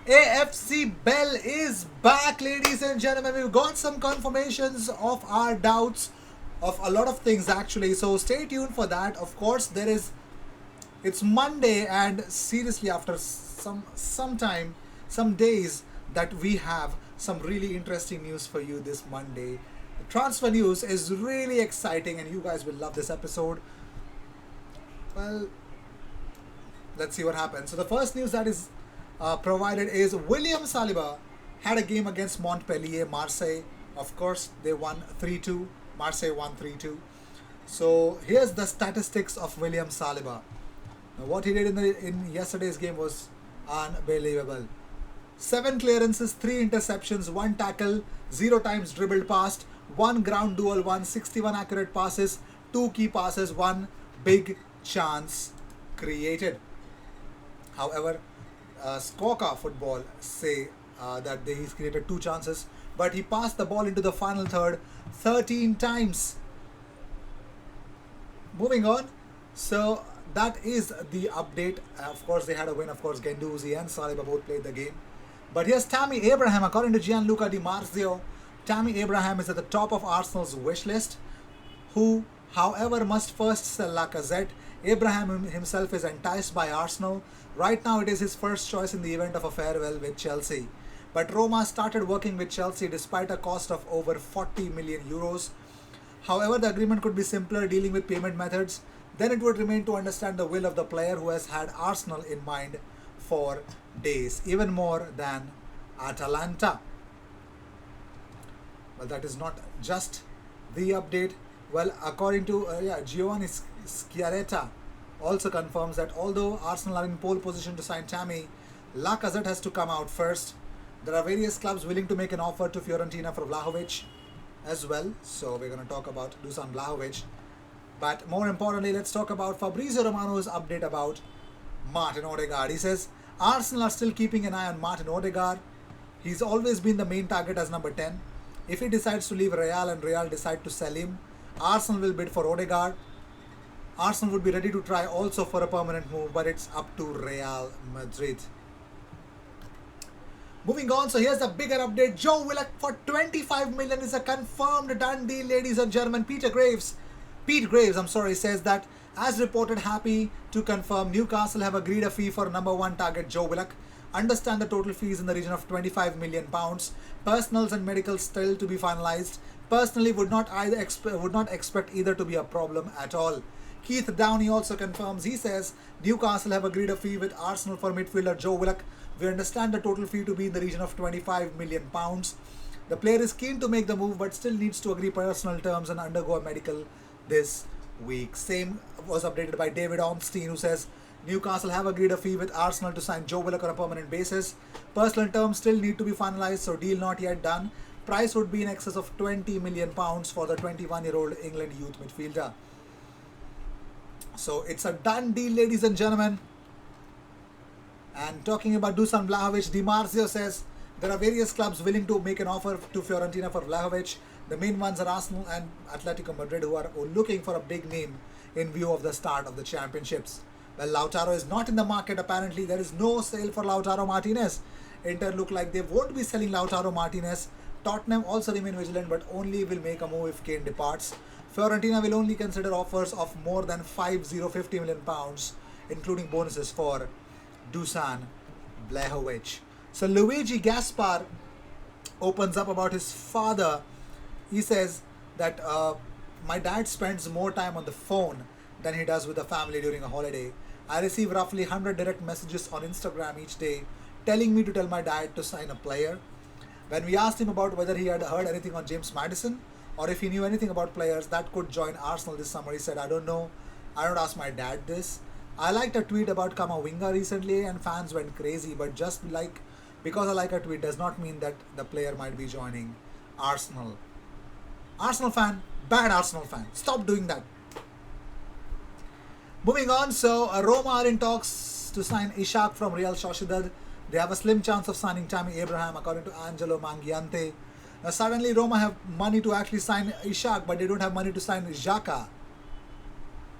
AFC Bell is back, ladies and gentlemen. We've got some confirmations of our doubts of a lot of things actually. So stay tuned for that. Of course, it's Monday, and seriously, after some time, some days, that we have some really interesting news for you this Monday. The transfer news is really exciting, and you guys will love this episode. Well, let's see what happens. So the first news that is provided is William Saliba had a game against Montpellier, Marseille. Of course, they won 3-2. Marseille won 3-2. So here's the statistics of William Saliba. Now, what he did in yesterday's game was unbelievable. 7 clearances, 3 interceptions, 1 tackle, 0 times dribbled past, 1 ground duel, 161 accurate passes, 2 key passes, 1 big chance created. However, Scoca Football say that he's created 2 chances, but he passed the ball into the final third 13 times. Moving on, so that is the update. Of course, they had a win. Of course, Guendouzi and Saliba both played the game. But here's Tammy Abraham. According to Gianluca Di Marzio, Tammy Abraham is at the top of Arsenal's wish list, who, however, must first sell Lacazette. Abraham himself is enticed by Arsenal. Right now, it is his first choice in the event of a farewell with Chelsea. But Roma started working with Chelsea despite a cost of over 40 million euros. However, the agreement could be simpler, dealing with payment methods. Then it would remain to understand the will of the player who has had Arsenal in mind for days, even more than Atalanta. Well, that is not just the update. Well, according to Giovanni Schiaretta also confirms that although Arsenal are in pole position to sign Tammy, Lacazette has to come out first. There are various clubs willing to make an offer to Fiorentina for Vlahovic as well. So we're going to talk about Dusan Vlahovic. But more importantly, let's talk about Fabrizio Romano's update about Martin Odegaard. He says Arsenal are still keeping an eye on Martin Odegaard. He's always been the main target as number 10. If he decides to leave Real and Real decide to sell him, Arsenal will bid for Odegaard. Arsenal would be ready to try also for a permanent move, but it's up to Real Madrid. Moving on, so here's the bigger update. Joe Willock for 25 million is a confirmed done deal, ladies and gentlemen. Pete Graves, says that, as reported, happy to confirm Newcastle have agreed a fee for number 1 target Joe Willock. Understand the total fees in the region of 25 million pounds. Personals and medicals still to be finalized. Personally, would not expect either to be a problem at all. Keith Downey also confirms. He says Newcastle have agreed a fee with Arsenal for midfielder Joe Willock. We understand the total fee to be in the region of 25 million pounds. The player is keen to make the move, but still needs to agree personal terms and undergo a medical this week. Same was updated by David Ornstein, who says Newcastle have agreed a fee with Arsenal to sign Joe Willock on a permanent basis. Personal terms still need to be finalized, so deal not yet done. Price would be in excess of 20 million pounds for the 21-year-old England youth midfielder. So it's a done deal, ladies and gentlemen. And talking about Dusan Vlahovic, Di Marzio says there are various clubs willing to make an offer to Fiorentina for Vlahovic. The main ones are Arsenal and Atletico Madrid, who are looking for a big name in view of the start of the championships. Well, Lautaro is not in the market apparently. There is no sale for Lautaro Martinez. Inter look like they won't be selling Lautaro Martinez. Tottenham also remain vigilant, but only will make a move if Kane departs. Fiorentina will only consider offers of more than 50 million pounds, including bonuses for Dusan Vlahovic. So Luigi Gaspar opens up about his father. He says that my dad spends more time on the phone than he does with the family during a holiday. I receive roughly 100 direct messages on Instagram each day telling me to tell my dad to sign a player. When we asked him about whether he had heard anything on James Maddison or if he knew anything about players that could join Arsenal this summer, he said, I don't know. I don't ask my dad this. I liked a tweet about Kamavinga recently and fans went crazy, but because I like a tweet does not mean that the player might be joining Arsenal. Arsenal fan, bad Arsenal fan. Stop doing that. Moving on, so Roma are in talks to sign Ishak from Real Sociedad. They have a slim chance of signing Tammy Abraham, according to Angelo Mangiante. Now suddenly Roma have money to actually sign Ishak, but they don't have money to sign Xhaka.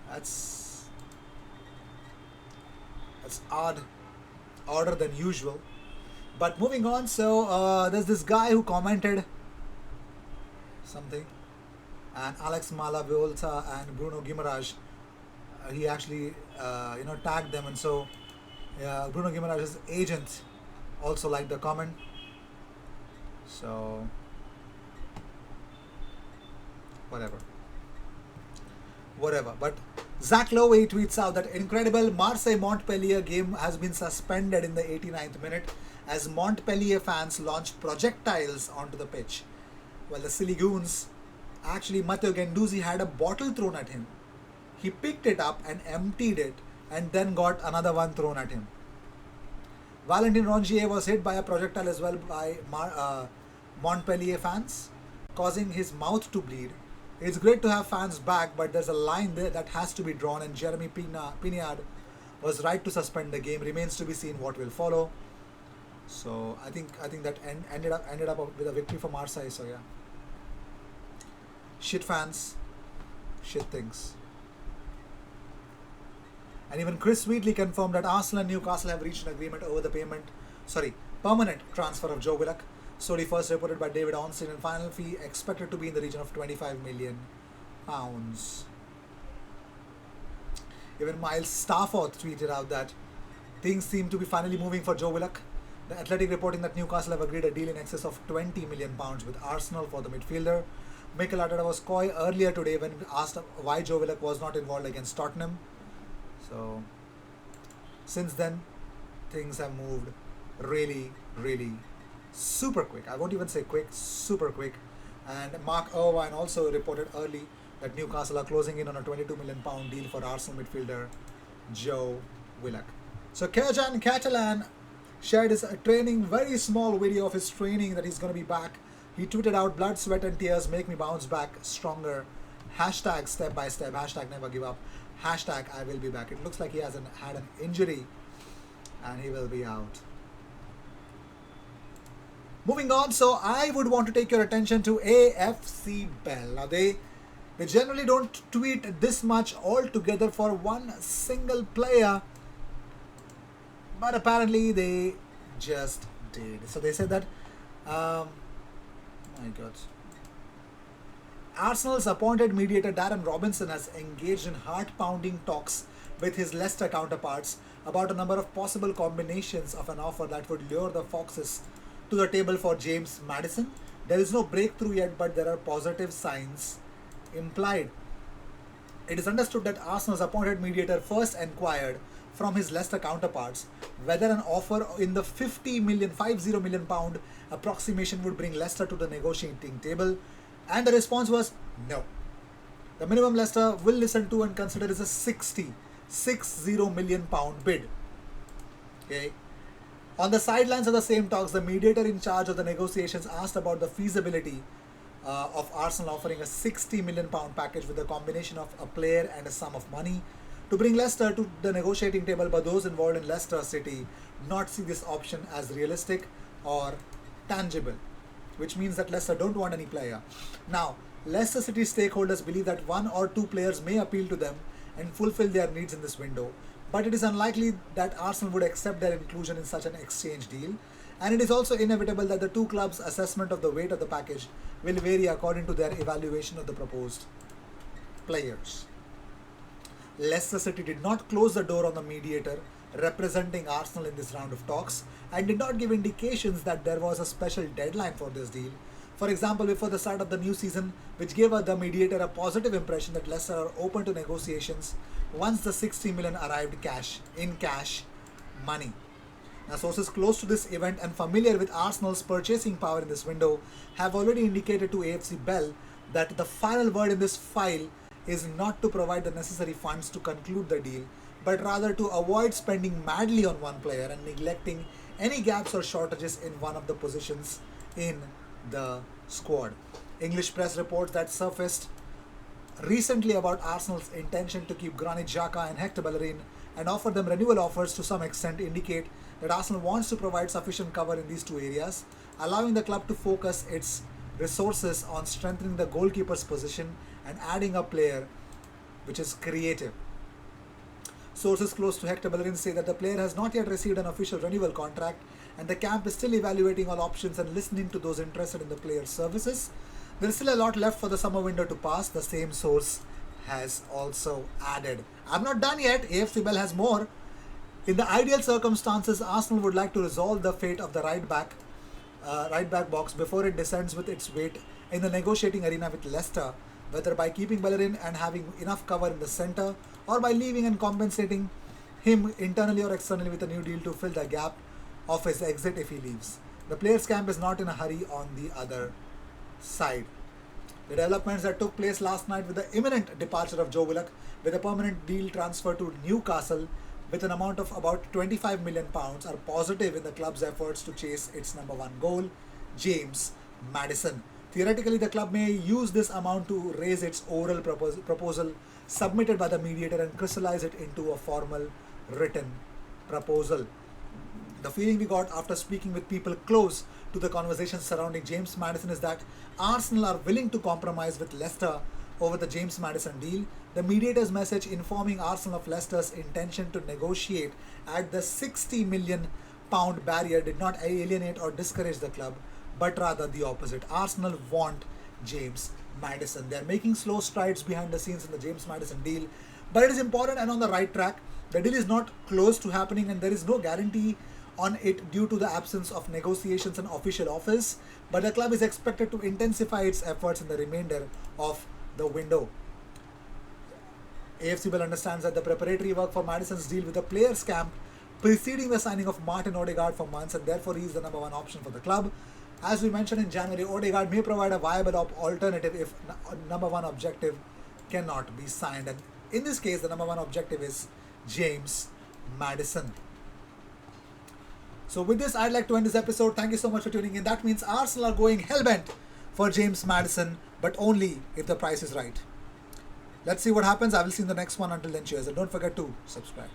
That's odd, odder than usual. But moving on, so there's this guy who commented something, and Alex Malavolta and Bruno Guimaraes, he actually tagged them, and so Bruno Guimaraes' agent also liked the comment. So whatever. But Zach Lowe tweets out that incredible Marseille-Montpellier game has been suspended in the 89th minute as Montpellier fans launched projectiles onto the pitch. Well, the silly goons, actually Matteo Guendouzi had a bottle thrown at him. He picked it up and emptied it and then got another one thrown at him. Valentin Rongier was hit by a projectile as well by Montpellier fans, causing his mouth to bleed. It's great to have fans back, but there's a line there that has to be drawn, and Jeremy Pinaud was right to suspend the game. Remains to be seen what will follow. So I think that ended up with a victory for Marseille. So yeah, shit fans, shit things. And even Chris Wheatley confirmed that Arsenal and Newcastle have reached an agreement over the permanent transfer of Joe Willock. Story first reported by David Onstein, and final fee expected to be in the region of £25 million. Even Miles Stafford tweeted out that things seem to be finally moving for Joe Willock. The Athletic reporting that Newcastle have agreed a deal in excess of £20 million with Arsenal for the midfielder. Mikel Arteta was coy earlier today when asked why Joe Willock was not involved against Tottenham. So since then, things have moved really, really super quick. I won't even say quick, super quick. And Mark Irvine also reported early that Newcastle are closing in on a £22 million deal for Arsenal midfielder Joe Willock. So Kerjan Catalan shared his very small video of his training that he's going to be back. He tweeted out, "Blood, sweat and tears make me bounce back stronger. Hashtag step by step. Hashtag never give up. Hashtag I will be back." It looks like he hasn't had an injury and he will be out. Moving on, so I would want to take your attention to AFC Bell. Now they generally don't tweet this much altogether for one single player, but apparently they just did. So they said that, my God, Arsenal's appointed mediator Darren Robinson has engaged in heart-pounding talks with his Leicester counterparts about a number of possible combinations of an offer that would lure the Foxes to the table for James Maddison. There is no breakthrough yet, but there are positive signs implied. It is understood that Arsenal's appointed mediator first enquired from his Leicester counterparts whether an offer in the £50 million approximation would bring Leicester to the negotiating table, and the response was no. The minimum Leicester will listen to and consider is a £60 million bid. Okay. On the sidelines of the same talks, the mediator in charge of the negotiations asked about the feasibility of Arsenal offering a £60 million package with a combination of a player and a sum of money to bring Leicester to the negotiating table, but those involved in Leicester City not see this option as realistic or tangible, which means that Leicester don't want any player. Now, Leicester City stakeholders believe that one or two players may appeal to them and fulfill their needs in this window, but it is unlikely that Arsenal would accept their inclusion in such an exchange deal, and it is also inevitable that the two clubs' assessment of the weight of the package will vary according to their evaluation of the proposed players. Leicester City did not close the door on the mediator representing Arsenal in this round of talks and did not give indications that there was a special deadline for this deal. For example, before the start of the new season, which gave the mediator a positive impression that Leicester are open to negotiations once the £60 million arrived in cash money. Now, sources close to this event and familiar with Arsenal's purchasing power in this window have already indicated to AFC Bell that the final word in this file is not to provide the necessary funds to conclude the deal, but rather to avoid spending madly on one player and neglecting any gaps or shortages in one of the positions in the squad. English press reports that surfaced recently about Arsenal's intention to keep Granit Xhaka and Hector Bellerin and offer them renewal offers to some extent indicate that Arsenal wants to provide sufficient cover in these two areas, allowing the club to focus its resources on strengthening the goalkeeper's position and adding a player which is creative. Sources close to Hector Bellerin say that the player has not yet received an official renewal contract and the camp is still evaluating all options and listening to those interested in the player's services. There is still a lot left for the summer window to pass, the same source has also added. I'm not done yet, AFC Bell has more. In the ideal circumstances, Arsenal would like to resolve the fate of the right back box before it descends with its weight in the negotiating arena with Leicester, whether by keeping Bellerin and having enough cover in the centre, or by leaving and compensating him internally or externally with a new deal to fill the gap of his exit if he leaves. The players' camp is not in a hurry on the other side. The developments that took place last night with the imminent departure of Joe Willock with a permanent deal transfer to Newcastle with an amount of about £25 million are positive in the club's efforts to chase its number one goal, James Maddison. Theoretically, the club may use this amount to raise its oral proposal submitted by the mediator and crystallize it into a formal written proposal. The feeling we got after speaking with people close to the conversations surrounding James Maddison is that Arsenal are willing to compromise with Leicester over the James Maddison deal. The mediator's message informing Arsenal of Leicester's intention to negotiate at the £60 million barrier did not alienate or discourage the club, but rather the opposite. Arsenal want James Maddison. They are making slow strides behind the scenes in the James Maddison deal, but it is important and on the right track. The deal is not close to happening and there is no guarantee on it due to the absence of negotiations and official offers, but the club is expected to intensify its efforts in the remainder of the window. AFC Bell understands that the preparatory work for Maddison's deal with the players' camp preceding the signing of Martin Odegaard for months, and therefore he is the number one option for the club. As we mentioned in January, Odegaard may provide a viable alternative if number one objective cannot be signed, and in this case the number one objective is James Maddison. So with this, I'd like to end this episode. Thank you so much for tuning in. That means Arsenal are going hellbent for James Maddison, but only if the price is right. Let's see what happens. I will see you in the next one. Until then, cheers. And don't forget to subscribe.